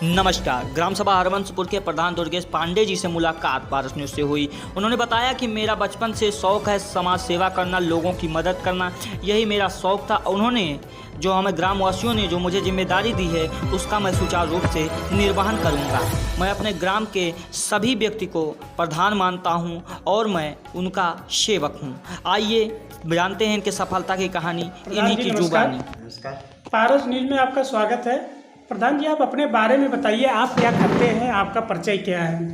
नमस्कार। ग्राम सभा हरबंसपुर के प्रधान दुर्गेश पांडे जी से मुलाकात पारस न्यूज से हुई। उन्होंने बताया कि मेरा बचपन से शौक है समाज सेवा करना, लोगों की मदद करना, यही मेरा शौक था। उन्होंने जो हमें ग्रामवासियों ने जो मुझे जिम्मेदारी दी है उसका मैं सुचारू रूप से निर्वहन करूंगा। मैं अपने ग्राम के सभी व्यक्ति को प्रधान मानता हूं और मैं उनका सेवक हूं। आइए जानते हैं इनके सफलता की कहानी, इन्हीं की जुबानी। नमस्कार। पारस न्यूज में आपका स्वागत है। प्रधान जी, आप अपने बारे में बताइए, आप क्या करते हैं, आपका परिचय क्या है?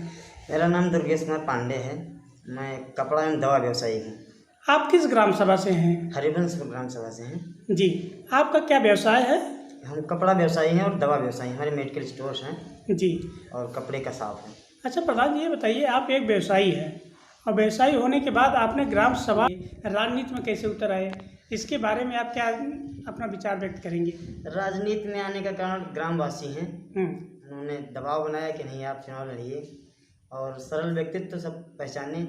मेरा नाम दुर्गेश कुमार पांडे है। मैं कपड़ा एवं दवा व्यवसायी हूँ। आप किस ग्राम सभा से हैं? हरिवंशपुर ग्राम सभा से हैं। जी, आपका क्या व्यवसाय है? हम कपड़ा व्यवसायी हैं और दवा व्यवसायी हैं। हमारे मेडिकल स्टोर्स हैं जी। और कपड़े का शॉप है। अच्छा प्रधान जी, ये बताइए, आप एक व्यवसायी हैं और व्यवसायी होने के बाद आपने ग्राम सभा राजनीति में कैसे उतर आए, इसके बारे में आप क्या अपना विचार व्यक्त करेंगे? राजनीति में आने का कारण ग्रामवासी हैं। उन्होंने दबाव बनाया कि नहीं आप चुनाव लड़िए, और सरल व्यक्तित्व सब पहचाने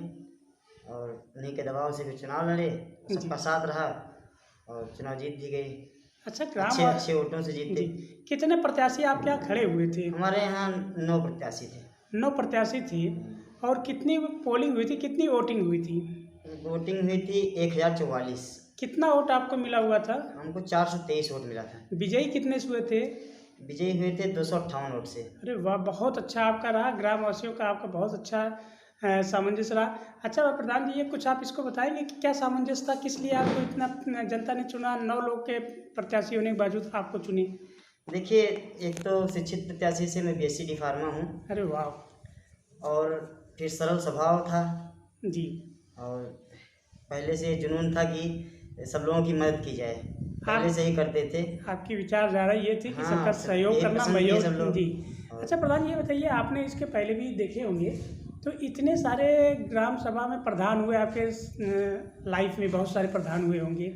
और उन्हीं के दबाव से भी चुनाव लड़े, सबका साथ रहा और चुनाव जीत भी गई। अच्छा, अच्छे वोटों से जीते। कितने प्रत्याशी आपके यहाँ खड़े हुए थे? हमारे यहाँ 9 प्रत्याशी थे। 9 प्रत्याशी थे। और कितनी पोलिंग हुई थी, कितनी वोटिंग हुई थी? वोटिंग हुई थी 1044। कितना वोट आपको मिला हुआ था? हमको 423 वोट मिला था। विजयी कितने से हुए थे? विजयी हुए थे 258 वोट से। अरे वाह, बहुत अच्छा आपका रहा, ग्रामवासियों का आपका बहुत अच्छा सामंजस्य रहा। अच्छा प्रधान जी, ये कुछ आप इसको बताएंगे कि क्या सामंजस्य था, किस लिए आपको इतना जनता ने चुना? 9 लोग के प्रत्याशी होने के बावजूद आपको चुनी? देखिए, एक तो शिक्षित प्रत्याशी से मैं BSc डी फार्मा हूँ। अरे वाह। और फिर सरल स्वभाव था जी। और पहले से जुनून था कि सब लोगों की मदद की जाए, पहले से ही करते थे। आपकी विचारधारा ये थी कि हाँ, सबका सहयोग करना, सहयोग। जी। और अच्छा प्रधान, ये बताइए, आपने इसके पहले भी देखे होंगे, तो इतने सारे ग्राम सभा में प्रधान हुए, आपके लाइफ में बहुत सारे प्रधान हुए होंगे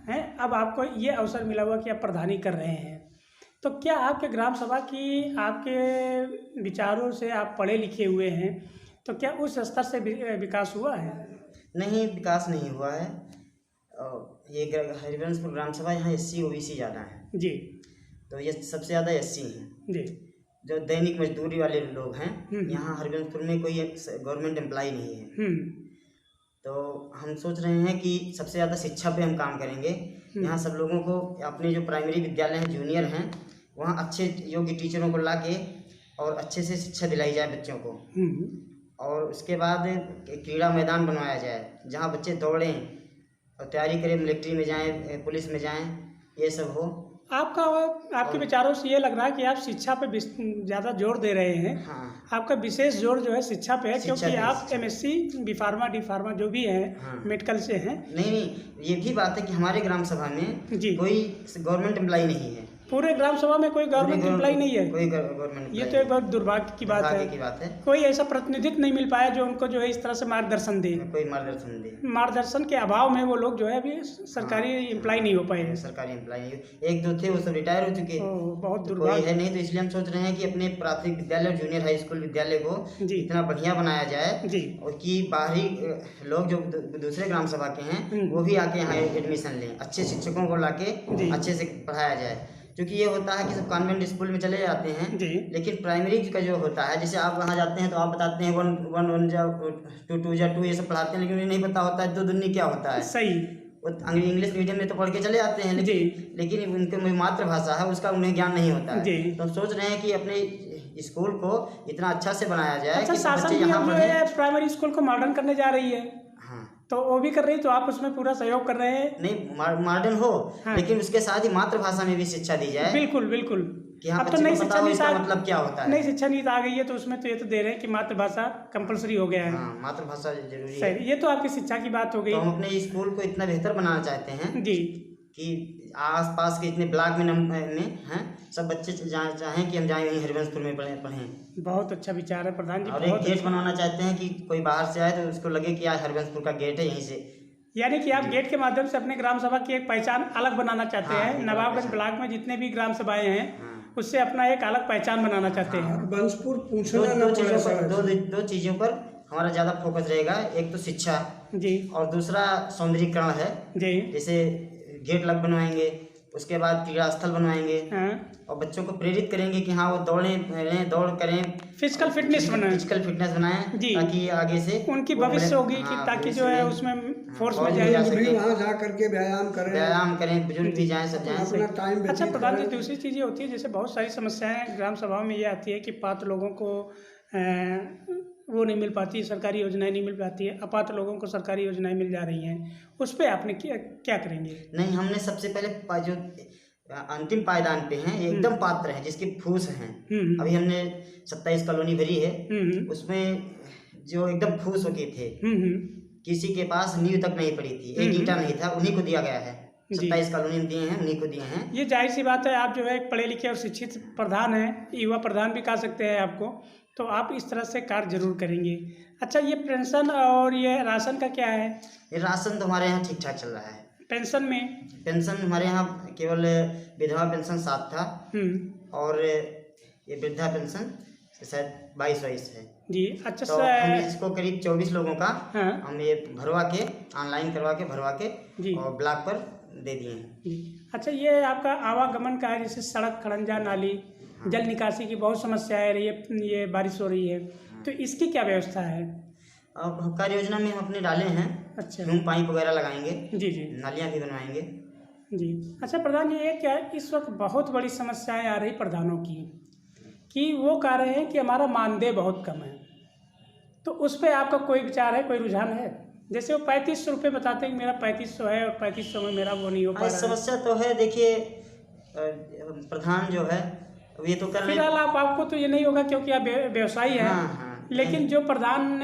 हैं। अब आपको ये अवसर मिला हुआ कि आप प्रधानी कर रहे हैं, तो क्या आपके ग्राम सभा की, आपके विचारों से, आप पढ़े लिखे हुए हैं, तो क्या उस स्तर से विकास हुआ है? नहीं, विकास नहीं हुआ है। और ये हरिवंशपुर ग्राम सभा, यहाँ SC OBC ज़्यादा है। जी। तो ये सबसे ज़्यादा SC हैं। जी। जो दैनिक मजदूरी वाले लोग हैं, यहाँ हरिवंशपुर में कोई गवर्नमेंट एम्प्लॉय नहीं है। तो हम सोच रहे हैं कि सबसे ज़्यादा शिक्षा पे हम काम करेंगे। यहाँ सब लोगों को अपने जो प्राइमरी विद्यालय हैं, जूनियर हैं, वहाँ अच्छे योग्य टीचरों को ला के और अच्छे से शिक्षा दिलाई जाए बच्चों को। और उसके बाद क्रीड़ा मैदान बनवाया जाए जहाँ बच्चे दौड़ें और तैयारी करें, मिलिट्री में जाएं, पुलिस में जाएं, ये सब हो। आपके विचारों से ये लग रहा है कि आप शिक्षा पे ज़्यादा जोर दे रहे हैं। हाँ। आपका विशेष जोर जो है शिक्षा पे है, क्योंकि आप शिक्षा। MSc बी फार्मा जो भी है, हाँ। मेडिकल से हैं। नहीं, ये भी बात है कि हमारे ग्राम सभा में जी। कोई गवर्नमेंट एम्प्लॉय नहीं है। पूरे ग्राम सभा में कोई गवर्नमेंट एम्प्लॉय नहीं है? कोई गवर्नमेंट। ये तो एक बहुत दुर्भाग्य की बात है। कोई ऐसा प्रतिनिधित्व नहीं मिल पाया जो उनको जो है इस तरह से मार्गदर्शन दे। कोई मार्गदर्शन दे। मार्गदर्शन के अभाव में वो लोग जो है अभी सरकारी एम्प्लॉय नहीं हो पाए हैं। सरकारी एम्प्लॉय एक दो थे, वो सब रिटायर हो चुके। बहुत तो दुर्भाग्य कोई है नहीं, तो इसलिए हम सोच रहे हैं कि अपने प्राथमिक विद्यालय, जूनियर हाई स्कूल विद्यालय को इतना बढ़िया बनाया जाए जी, और कि बाहरी लोग जो दूसरे ग्राम सभा के हैं वो भी आके यहाँ एडमिशन लें। अच्छे शिक्षकों को लाके अच्छे से पढ़ाया जाए। क्योंकि ये होता है कि सब कॉन्वेंट स्कूल में चले जाते हैं, लेकिन प्राइमरी का जो होता है, जैसे आप वहाँ जाते हैं तो आप बताते हैं 1 1 जा 2 2 जा 2 ये सब पढ़ाते हैं, लेकिन उन्हें नहीं पता होता है 2 दूनी क्या होता है। सही। वो इंग्लिश मीडियम में तो पढ़ के चले आते हैं, लेकिन उनकी मातृभाषा है उसका उन्हें ज्ञान नहीं होता है। तो हम सोच रहे हैं कि अपने स्कूल को इतना अच्छा से बनाया जाए। अच्छा, शासन नियम जो है प्राइमरी स्कूल को मॉडर्न करने जा रही है। तो वो भी कर रही, तो आप उसमें पूरा सहयोग कर रहे हैं? नहीं, मॉडर्न हो, लेकिन उसके साथ ही मातृभाषा में भी शिक्षा दी जाए। बिल्कुल बिल्कुल। अब तो नई शिक्षा नीति मतलब क्या होता है, नई शिक्षा नीति आ गई है, तो उसमें तो ये तो दे रहे हैं कि मातृभाषा कंपलसरी हो गया है। हाँ, मातृभाषा जरूरी है। ये तो आपकी शिक्षा की बात हो गई। तो हम अपने स्कूल को इतना बेहतर बनाना चाहते हैं जी कि आसपास के इतने ब्लॉक में हैं, सब बच्चे चाहें कि हम जाएं वहीं हरिवंशपुर में पढ़ें। बहुत अच्छा विचार है प्रधान जी। और एक गेट बनवाना चाहते हैं कि कोई बाहर से आए तो उसको लगे कि आज हरिवंशपुर का गेट है, यहीं से। यानी कि आप गेट के माध्यम से अपने ग्राम सभा की एक पहचान अलग बनाना चाहते हैं। नवाबगंज ब्लॉक में जितने भी ग्राम सभाएं हैं, उससे अपना एक अलग पहचान बनाना चाहते हैं। हरबंसपुर दो चीज़ों पर हमारा ज़्यादा फोकस रहेगा। एक तो शिक्षा जी, और दूसरा सौंदर्यीकरण है। जी, जैसे गेट लग बनवाएंगे उसके बाद क्रीड़ा स्थल बनवाएंगे और बच्चों को प्रेरित करेंगे कि हाँ वो दौड़ करें, फिजिकल फिटनेस बनाएं जी, ताकि आगे से उनकी भविष्य होगी कि ताकि जो है उसमें फोर्स में जाए वहाँ जा करके व्यायाम करें, बुजुर्ग भी जाएं, सब जाएं। अपना टाइम। अच्छा प्रधान जी, दूसरी चीज़ ये होती है जैसे बहुत सारी समस्याएं ग्राम सभाओं में ये आती है कि पात्र लोगों को वो नहीं मिल पाती, सरकारी योजनाएं नहीं मिल पाती है, अपात्र लोगों को सरकारी योजनाएं मिल जा रही हैं, उस पर आपने क्या करेंगे? नहीं, हमने सबसे पहले जो अंतिम पायदान पे हैं ये एकदम पात्र हैं, जिसकी फूस हैं, अभी हमने 27 कॉलोनी भरी है, उसमें जो एकदम फूस के थे, किसी के पास नींव तक नहीं पड़ी थी, एक ईंटा नहीं था, उन्हीं को दिया गया है। 27 कॉलोनी दिए हैं, उन्हीं को दिए हैं। ये जाहिर सी बात है, आप जो है एक पढ़े लिखे और शिक्षित प्रधान हैं, युवा प्रधान भी कह सकते हैं आपको, तो आप इस तरह से कार्य जरूर करेंगे। अच्छा, ये पेंशन और ये राशन का क्या है? ये राशन तो हमारे यहाँ ठीक ठाक चल रहा है। पेंशन हमारे यहाँ केवल विधवा पेंशन 7 था और ये वृद्धा पेंशन शायद 22 है जी। अच्छा तो हम इसको करीब 24 लोगों का हम ये भरवा के ऑनलाइन करवा के जी और ब्लॉक पर दे दिए हैं। अच्छा, ये आपका आवागमन का है, जैसे सड़क, खड़ंजा, नाली, जल निकासी की बहुत समस्या है, ये बारिश हो रही है, तो इसकी क्या व्यवस्था है? अब कार्य योजना में हम अपने डाले हैं। अच्छा, पाइप वगैरह लगाएंगे जी जी, नालियाँ भी बनवाएंगे जी। अच्छा प्रधान जी, ये क्या है, इस वक्त बहुत बड़ी समस्याएं आ रही प्रधानों की कि वो कह रहे हैं कि हमारा मानदेय बहुत कम है, तो उस पर आपका कोई विचार है, कोई रुझान है? जैसे वो 3500 रुपये बताते हैं कि मेरा 3500 है और 3500 में मेरा वो नहीं हो पा रहा है। समस्या तो है, देखिए प्रधान जो है ये तो कर फिलहाल आपको तो ये नहीं होगा क्योंकि आप व्यवसायी हैं। हाँ, लेकिन जो प्रधान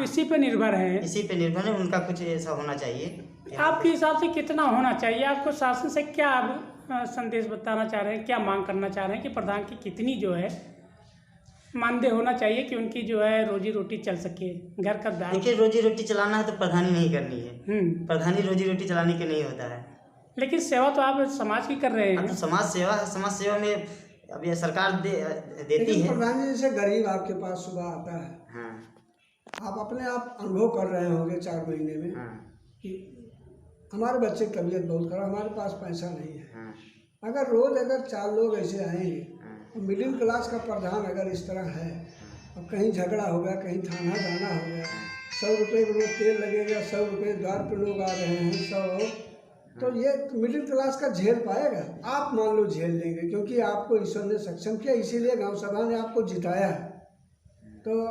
इसी पे निर्भर है, उनका कुछ ऐसा होना चाहिए। आपके हिसाब से कितना होना चाहिए? आपको शासन से क्या आप संदेश बताना चाह रहे हैं, क्या मांग करना चाह रहे हैं कि प्रधान की कितनी जो है मानदेय होना चाहिए कि उनकी जो है रोजी रोटी चल सके, घर का दायित्व? देखिए, रोजी रोटी चलाना है तो प्रधानी नहीं करनी है, प्रधानी रोजी रोटी चलाने के नहीं होता है। लेकिन सेवा तो आप समाज की कर रहे हैं। तो समाज सेवा में अब ये सरकार देती है। प्रधान जी, जैसे गरीब आपके पास सुबह आता है, आप अपने आप अनुभव कर रहे होंगे 4 महीने में कि हमारे बच्चे की तबीयत बहुत खराब, हमारे पास पैसा नहीं है। अगर रोज 4 लोग ऐसे आएंगे, मिडिल क्लास का प्रधान अगर इस तरह है, और कहीं झगड़ा हो गया, कहीं थाना जाना हो गया, 100 रुपये का रोज तेल लगेगा, 100 रुपये द्वार पे लोग आ रहे हैं, 100, तो ये मिडिल क्लास का झेल पाएगा? आप मान लो झेल लेंगे, क्योंकि आपको ईश्वर ने सक्षम किया, इसीलिए गांव सभा ने आपको जिताया है, तो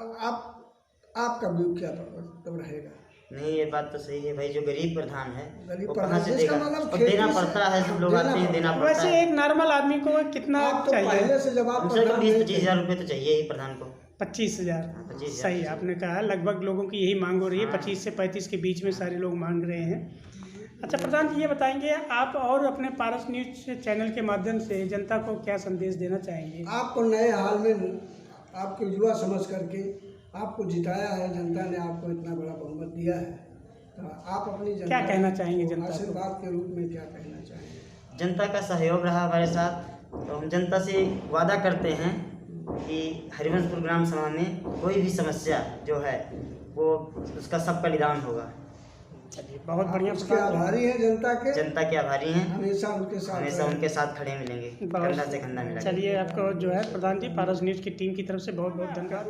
आपका व्यू क्या तब रहेगा? नहीं, ये बात तो सही है भाई, जो गरीब प्रधान है वो कहाँ से देगा, देना पड़ता है, सब लोग आते हैं, देना पड़ता है। वैसे एक नॉर्मल आदमी को कितना चाहिए? पहले से जब आप 20-25 हज़ार रुपये तो चाहिए ही प्रधान को। 25,000 सही आपने कहा, लगभग लोगों की यही मांग हो रही है, 25 से 35 के बीच में सारे लोग मांग रहे हैं। अच्छा प्रधान जी, ये बताएंगे आप और अपने पारस न्यूज चैनल के माध्यम से जनता को क्या संदेश देना चाहेंगे? आपको नए हाल में आपको युवा समझ करके आपको जिताया है, जनता ने आपको इतना बड़ा बहुमत दिया है, तो आप अपनी जनता क्या कहना चाहेंगे? जनता आशीर्वाद के रूप में क्या कहना चाहेंगे? जनता का सहयोग रहा हमारे साथ, तो हम जनता से वादा करते हैं कि हरिवंशपुर ग्राम सभा में कोई भी समस्या जो है वो उसका सबका निदान होगा। चलिए, बहुत बढ़िया। उसके आभारी हैं, जनता के आभारी हैं, हमेशा उनके साथ खड़े मिलेंगे, कंधा से कंधा मिलाएंगे। चलिए, आपको जो है प्रधान जी पारस न्यूज की टीम की तरफ से बहुत बहुत धन्यवाद।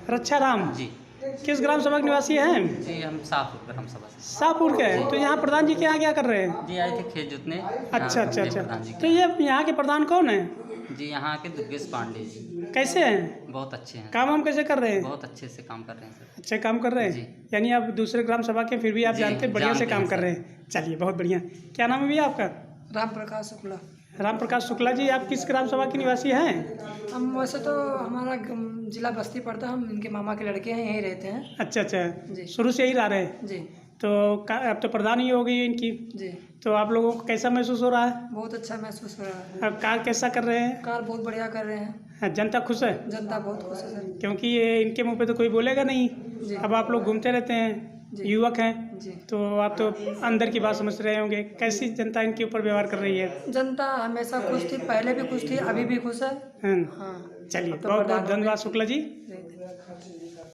रक्षा राम जी किस ग्राम सभा के निवासी हैं? जी, हम शाहपुर ग्राम सभा से। शाहपुर के हैं। तो यहाँ प्रधान जी के यहाँ क्या कर रहे हैं? जी, आए थे खेत जोतने। अच्छा। तो ये यहाँ के प्रधान कौन है? जी, यहाँ के दुर्गेश पांडे जी। कैसे हैं? बहुत अच्छे हैं। काम कैसे कर रहे हैं? बहुत अच्छे से काम कर रहे हैं सर। अच्छे काम कर रहे हैं, यानी आप दूसरे ग्राम सभा के फिर भी आप जानते हैं, बढ़िया से काम कर रहे हैं। चलिए, बहुत बढ़िया। क्या नाम है भैया आपका? राम प्रकाश शुक्ला। राम प्रकाश शुक्ला जी, आप किस ग्राम सभा के निवासी हैं? हम वैसे तो हमारा जिला बस्ती पड़ता है, हम इनके मामा के लड़के हैं, यहीं रहते हैं। अच्छा, शुरू से ही रह रहे हैं जी। तो अब तो प्रधान ही हो गई है इनकी जी। तो आप लोगों को कैसा महसूस हो रहा है? बहुत अच्छा महसूस हो रहा है। अब कार्य कैसा कर रहे हैं? कार्य बहुत बढ़िया कर रहे हैं। जनता खुश है? जनता बहुत खुश है सर, क्योंकि ये इनके मुंह पे तो कोई बोलेगा नहीं। अब आप लोग घूमते रहते हैं, युवक हैं जी, तो आप तो अंदर की बात समझ रहे होंगे। कैसी जनता इनके ऊपर व्यवहार कर रही है? जनता हमेशा खुश थी, पहले भी खुश थी, अभी भी खुश है। चलिए, बहुत बहुत धन्यवाद शुक्ला जी।